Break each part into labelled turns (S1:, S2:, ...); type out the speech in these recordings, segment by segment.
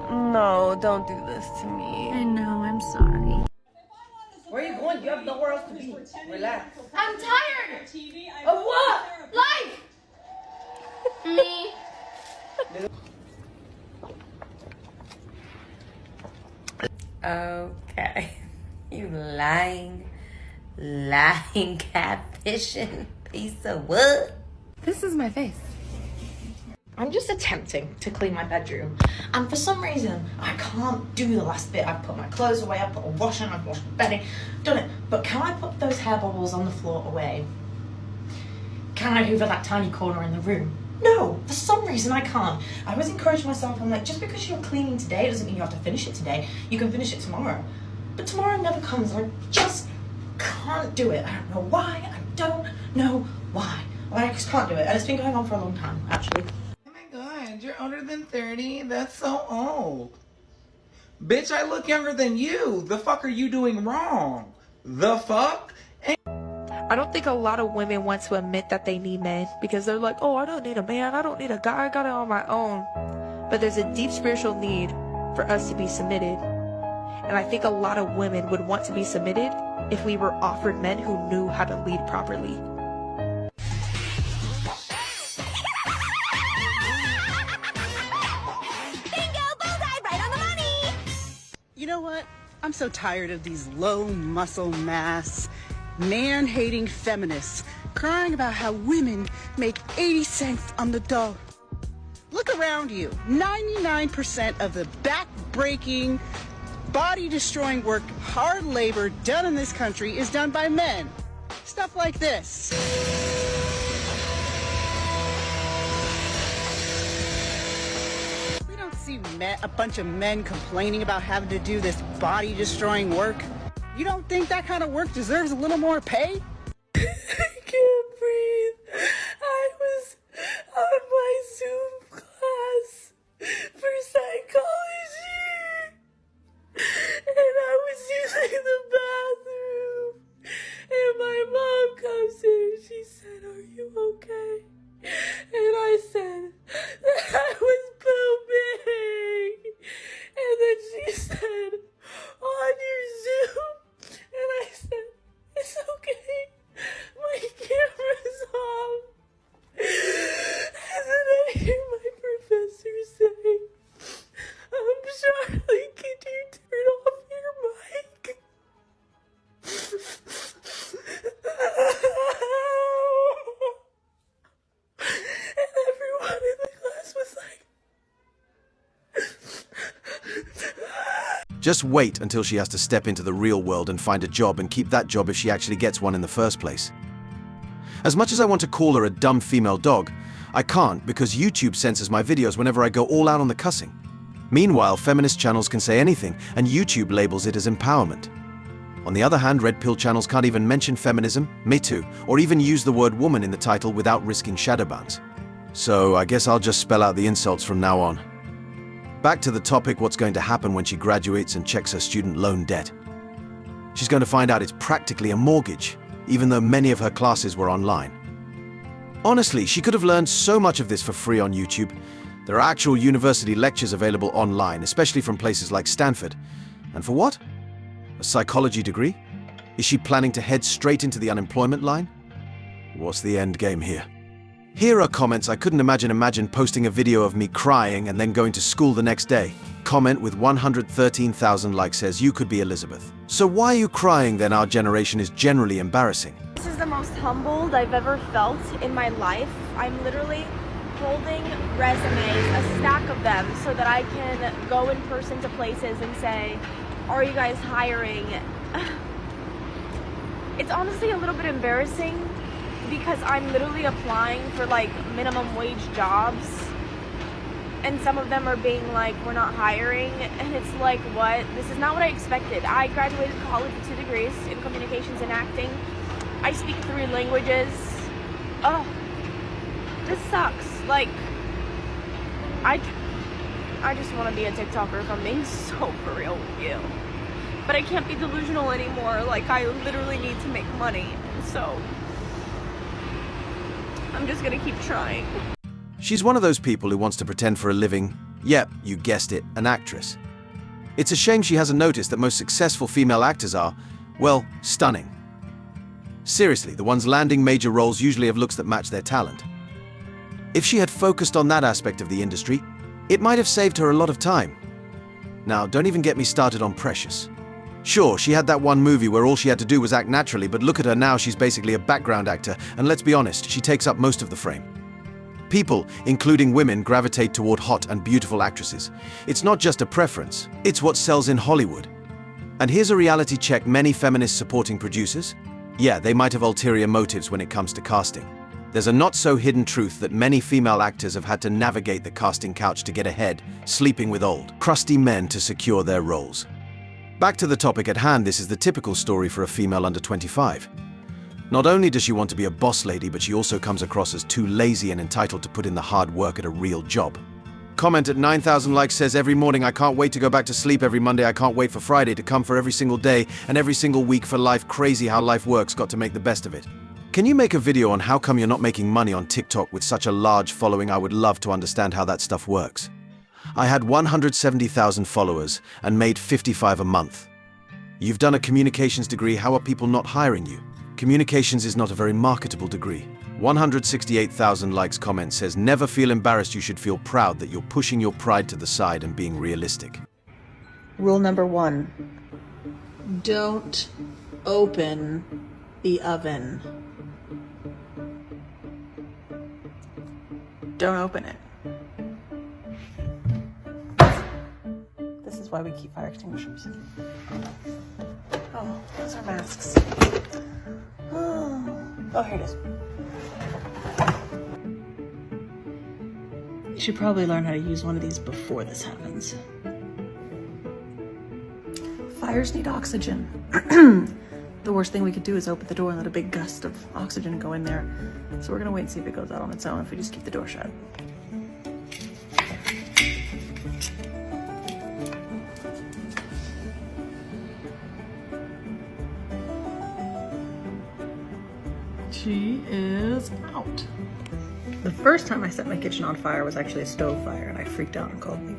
S1: No, don't do this to me.
S2: I know, I'm sorry.
S3: Where are you going? You have nowhere else to be. Relax.
S2: I'm tired! Of what? Life! Me.
S4: Okay. You lying catfishing piece of what?
S1: This is my face.
S5: I'm just attempting to clean my bedroom, and for some reason I can't do the last bit. I've put my clothes away, I've put a wash on, I've washed the bedding, done it. But can I put those hair bubbles on the floor away? Can I hoover that tiny corner in the room? No, for some reason I can't. I always encourage myself, I'm like, just because you're cleaning today doesn't mean you have to finish it today. You can finish it tomorrow. But tomorrow never comes, and I just can't do it. I don't know why, I don't know why. I just can't do it, and it's been going on for a long time, actually.
S6: God, you're older than 30? That's so old. Bitch, I look younger than you. The fuck are you doing wrong? The fuck?
S7: I don't think a lot of women want to admit that they need men because they're like, oh, I don't need a man, I don't need a guy, I got it on my own. But there's a deep spiritual need for us to be submitted. And I think a lot of women would want to be submitted if we were offered men who knew how to lead properly.
S8: You know what? I'm so tired of these low muscle mass, man-hating feminists crying about how women make 80 cents on the dollar. Look around you. 99% of the back-breaking, body-destroying work, hard labor done in this country is done by men. Stuff like this. See a bunch of men complaining about having to do this body-destroying work. You don't think that kind of work deserves a little more pay?
S7: I can't breathe. I was on my Zoom class for psychology, and I was using the bathroom, and my mom comes in and she said, "Are you okay?" And I said that I was pooping. And then she said, "On your Zoom?" And I said, "It's okay. My camera's off." And then I hear my professor say, "Charlie, could you turn off your mic?" And everyone in the class was like,
S9: Just wait until she has to step into the real world and find a job and keep that job if she actually gets one in the first place. As much as I want to call her a dumb female dog, I can't because YouTube censors my videos whenever I go all out on the cussing. Meanwhile, feminist channels can say anything and YouTube labels it as empowerment. On the other hand, red pill channels can't even mention feminism, Me Too, or even use the word woman in the title without risking shadow bans. So I guess I'll just spell out the insults from now on. Back to the topic, what's going to happen when she graduates and checks her student loan debt. She's going to find out it's practically a mortgage, even though many of her classes were online. Honestly, she could have learned so much of this for free on YouTube. There are actual university lectures available online, especially from places like Stanford. And for what? A psychology degree? Is she planning to head straight into the unemployment line? What's the end game here? Here are comments I couldn't imagine posting a video of me crying and then going to school the next day. Comment with 113,000 likes says you could be Elizabeth. So why are you crying then? Our generation is generally embarrassing.
S1: This is the most humbled I've ever felt in my life. I'm literally holding resumes, a stack of them, so that I can go in person to places and say, "Are you guys hiring?" It's honestly a little bit embarrassing because I'm literally applying for like minimum wage jobs, and some of them are being like, "We're not hiring," and it's like, what? This is not what I expected. I graduated college with 2 degrees in communications and acting. I speak 3 languages. Oh, this sucks. Like, I just want to be a TikToker if I'm being so for real with you. But I can't be delusional anymore. Like, I literally need to make money. So I'm just gonna keep trying.
S9: She's one of those people who wants to pretend for a living, Yep, you guessed it, an actress. It's a shame she hasn't noticed that most successful female actors are, well, stunning. Seriously, the ones landing major roles usually have looks that match their talent. If she had focused on that aspect of the industry, it might have saved her a lot of time. Now, don't even get me started on Precious. Sure, she had that one movie where all she had to do was act naturally, but look at her now, she's basically a background actor, and let's be honest, she takes up most of the frame. People, including women, gravitate toward hot and beautiful actresses. It's not just a preference, it's what sells in Hollywood. And here's a reality check: many feminists supporting producers? Yeah, they might have ulterior motives when it comes to casting. There's a not-so-hidden truth that many female actors have had to navigate the casting couch to get ahead, sleeping with old, crusty men to secure their roles. Back to the topic at hand, this is the typical story for a female under 25. Not only does she want to be a boss lady, but she also comes across as too lazy and entitled to put in the hard work at a real job. Comment at 9,000 likes says, every morning I can't wait to go back to sleep, every Monday I can't wait for Friday to come, for every single day and every single week for life. Crazy how life works, got to make the best of it. Can you make a video on how come you're not making money on TikTok with such a large following? I would love to understand how that stuff works. I had 170,000 followers and made 55 a month. You've done a communications degree, how are people not hiring you? Communications is not a very marketable degree. 168,000 likes. Comment says, never feel embarrassed, you should feel proud that you're pushing your pride to the side and being realistic.
S8: Rule number 1. Don't open the oven. Don't open it. This is why we keep fire extinguishers. Oh, those are masks. Oh, here it is. You should probably learn how to use one of these before this happens. Fires need oxygen. The worst thing we could do is open the door and let a big gust of oxygen go in there. So we're gonna wait and see if it goes out on its own if we just keep the door shut. She is out. The first time I set my kitchen on fire was actually a stove fire, and I freaked out and called the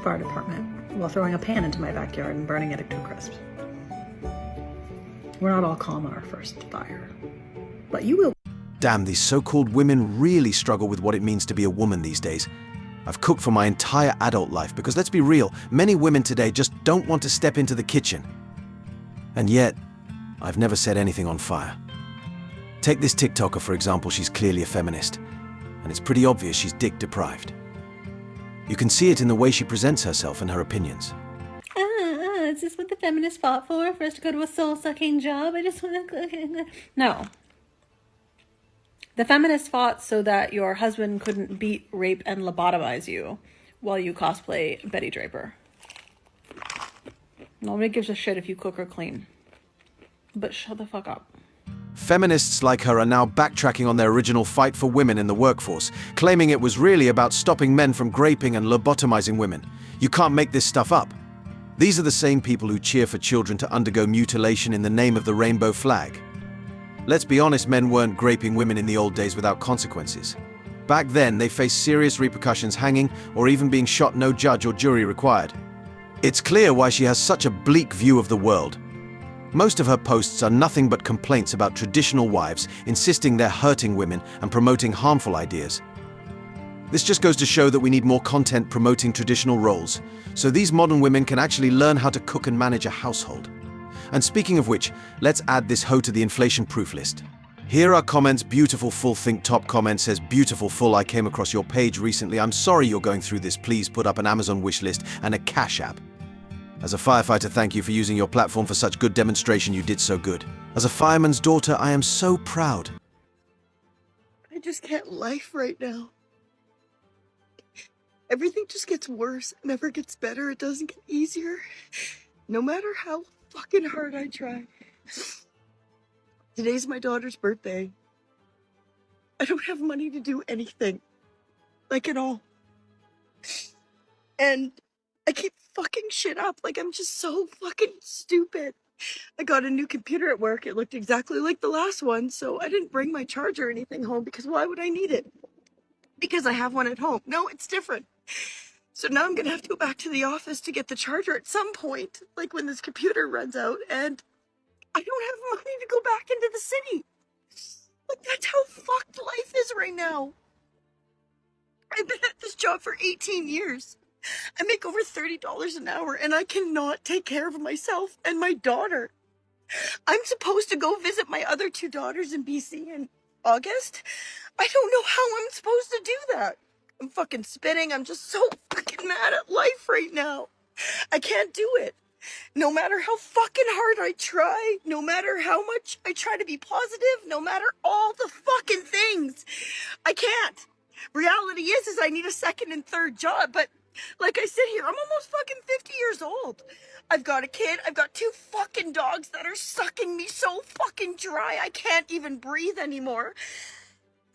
S8: fire department while throwing a pan into my backyard and burning it to a crisp. We're not all calm on our first fire, but you will.
S9: Damn, these so-called women really struggle with what it means to be a woman these days. I've cooked for my entire adult life because, let's be real, many women today just don't want to step into the kitchen. And yet, I've never set anything on fire. Take this TikToker, for example. She's clearly a feminist, and it's pretty obvious she's dick deprived. You can see it in the way she presents herself and her opinions.
S2: Is this what the feminists fought for us to go to a soul-sucking job? I just want to... No. The feminists fought so that your husband couldn't beat, rape, and lobotomize you while you cosplay Betty Draper. Nobody gives a shit if you cook or clean. But shut the fuck up.
S9: Feminists like her are now backtracking on their original fight for women in the workforce, claiming it was really about stopping men from raping and lobotomizing women. You can't make this stuff up. These are the same people who cheer for children to undergo mutilation in the name of the rainbow flag. Let's be honest, men weren't raping women in the old days without consequences. Back then, they faced serious repercussions, hanging or even being shot, no judge or jury required. It's clear why she has such a bleak view of the world. Most of her posts are nothing but complaints about traditional wives, insisting they're hurting women and promoting harmful ideas. This just goes to show that we need more content promoting traditional roles, so these modern women can actually learn how to cook and manage a household. And speaking of which, let's add this hoe to the inflation-proof list. Here are comments. Beautiful full think top comment says, beautiful full, I came across your page recently. I'm sorry you're going through this. Please put up an Amazon wish list and a Cash App. As a firefighter, thank you for using your platform for such good demonstration. You did so good. As a fireman's daughter, I am so proud.
S8: I just can't life right now. Everything just gets worse. It never gets better. It doesn't get easier. No matter how fucking hard I try. Today's my daughter's birthday. I don't have money to do anything. Like at all. And I keep fucking shit up. Like, I'm just so fucking stupid. I got a new computer at work. It looked exactly like the last one, so I didn't bring my charger or anything home because why would I need it? because I have one at home. No, it's different. So now I'm going to have to go back to the office to get the charger at some point, like when this computer runs out, and I don't have money to go back into the city. Like, that's how fucked life is right now. I've been at this job for 18 years. I make over $30 an hour, and I cannot take care of myself and my daughter. I'm supposed to go visit my other 2 daughters in BC in August. I don't know how I'm supposed to do that. I'm fucking spinning. I'm just so fucking mad at life right now. I can't do it. No matter how fucking hard I try, no matter how much I try to be positive, no matter all the fucking things, I can't. Reality is I need a second and third job, but like I sit here, I'm almost fucking 50 years old. I've got a kid, I've got 2 fucking dogs that are sucking me so fucking dry I can't even breathe anymore.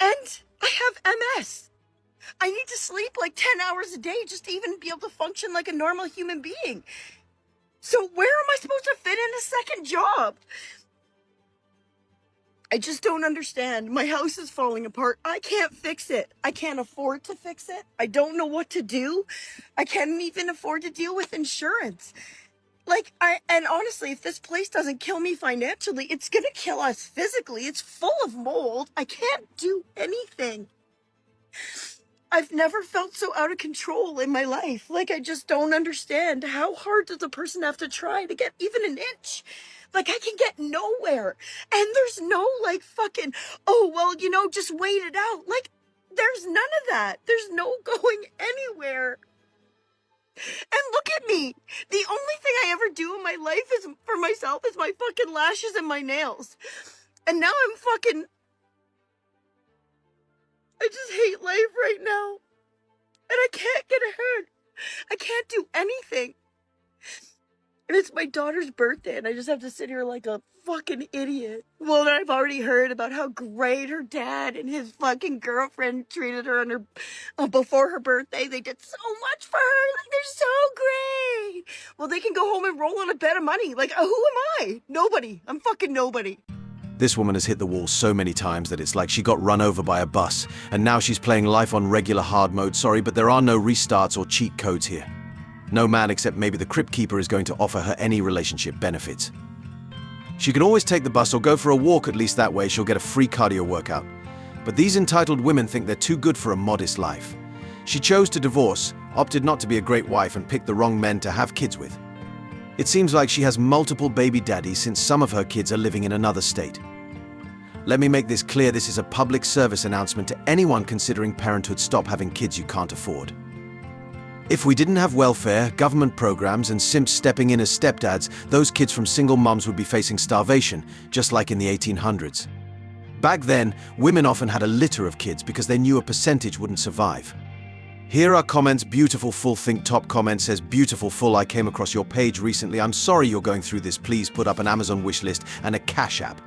S8: And I have MS. I need to sleep like 10 hours a day just to even be able to function like a normal human being. So where am I supposed to fit in a second job? I just don't understand. My house is falling apart. I can't fix it. I can't afford to fix it. I don't know what to do. I can't even afford to deal with insurance. And honestly, if this place doesn't kill me financially, it's gonna kill us physically. It's full of mold. I can't do anything. I've never felt so out of control in my life. Like, I just don't understand. How hard does a person have to try to get even an inch? Like, I can get nowhere. And there's no, like, fucking, oh, well, just wait it out. Like, there's none of that. There's no going anywhere. And look at me. The only thing I ever do in my life is for myself is my fucking lashes and my nails. And now I'm fucking... I just hate life right now. And I can't get ahead. I can't do anything. And it's my daughter's birthday, and I just have to sit here like a fucking idiot. Well, I've already heard about how great her dad and his fucking girlfriend treated her on her, before her birthday. They did so much for her. Like, they're so great. Well, they can go home and roll in a bed of money. Like, who am I? Nobody. I'm fucking nobody.
S9: This woman has hit the wall so many times that it's like she got run over by a bus, and now she's playing life on regular hard mode. Sorry, but there are no restarts or cheat codes here. No man except maybe the crypt keeper is going to offer her any relationship benefits. She can always take the bus or go for a walk, at least that way she'll get a free cardio workout. But these entitled women think they're too good for a modest life. She chose to divorce, opted not to be a great wife, and picked the wrong men to have kids with. It seems like she has multiple baby daddies since some of her kids are living in another state. Let me make this clear, this is a public service announcement to anyone considering parenthood. Stop having kids you can't afford. If we didn't have welfare, government programs, and simps stepping in as stepdads, those kids from single moms would be facing starvation, just like in the 1800s. Back then, women often had a litter of kids because they knew a percentage wouldn't survive. Here are comments. Beautiful full think top comment says, beautiful full, I came across your page recently. I'm sorry you're going through this. Please put up an Amazon wish list and a Cash App.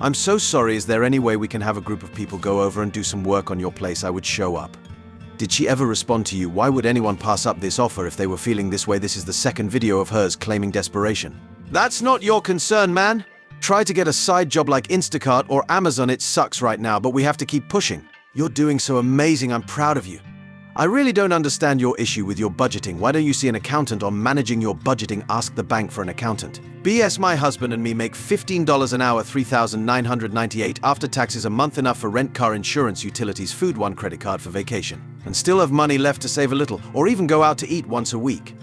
S9: I'm so sorry. Is there any way we can have a group of people go over and do some work on your place? I would show up. Did she ever respond to you? Why would anyone pass up this offer if they were feeling this way? This is the second video of hers claiming desperation. That's not your concern, man. Try to get a side job like Instacart or Amazon. It sucks right now, but we have to keep pushing. You're doing so amazing. I'm proud of you. I really don't understand your issue with your budgeting. Why don't you see an accountant on managing your budgeting? Ask the bank for an accountant. BS, my husband and me make $15 an hour, $3,998 after taxes a month, enough for rent, car insurance, utilities, food, one credit card for vacation, and still have money left to save a little or even go out to eat once a week.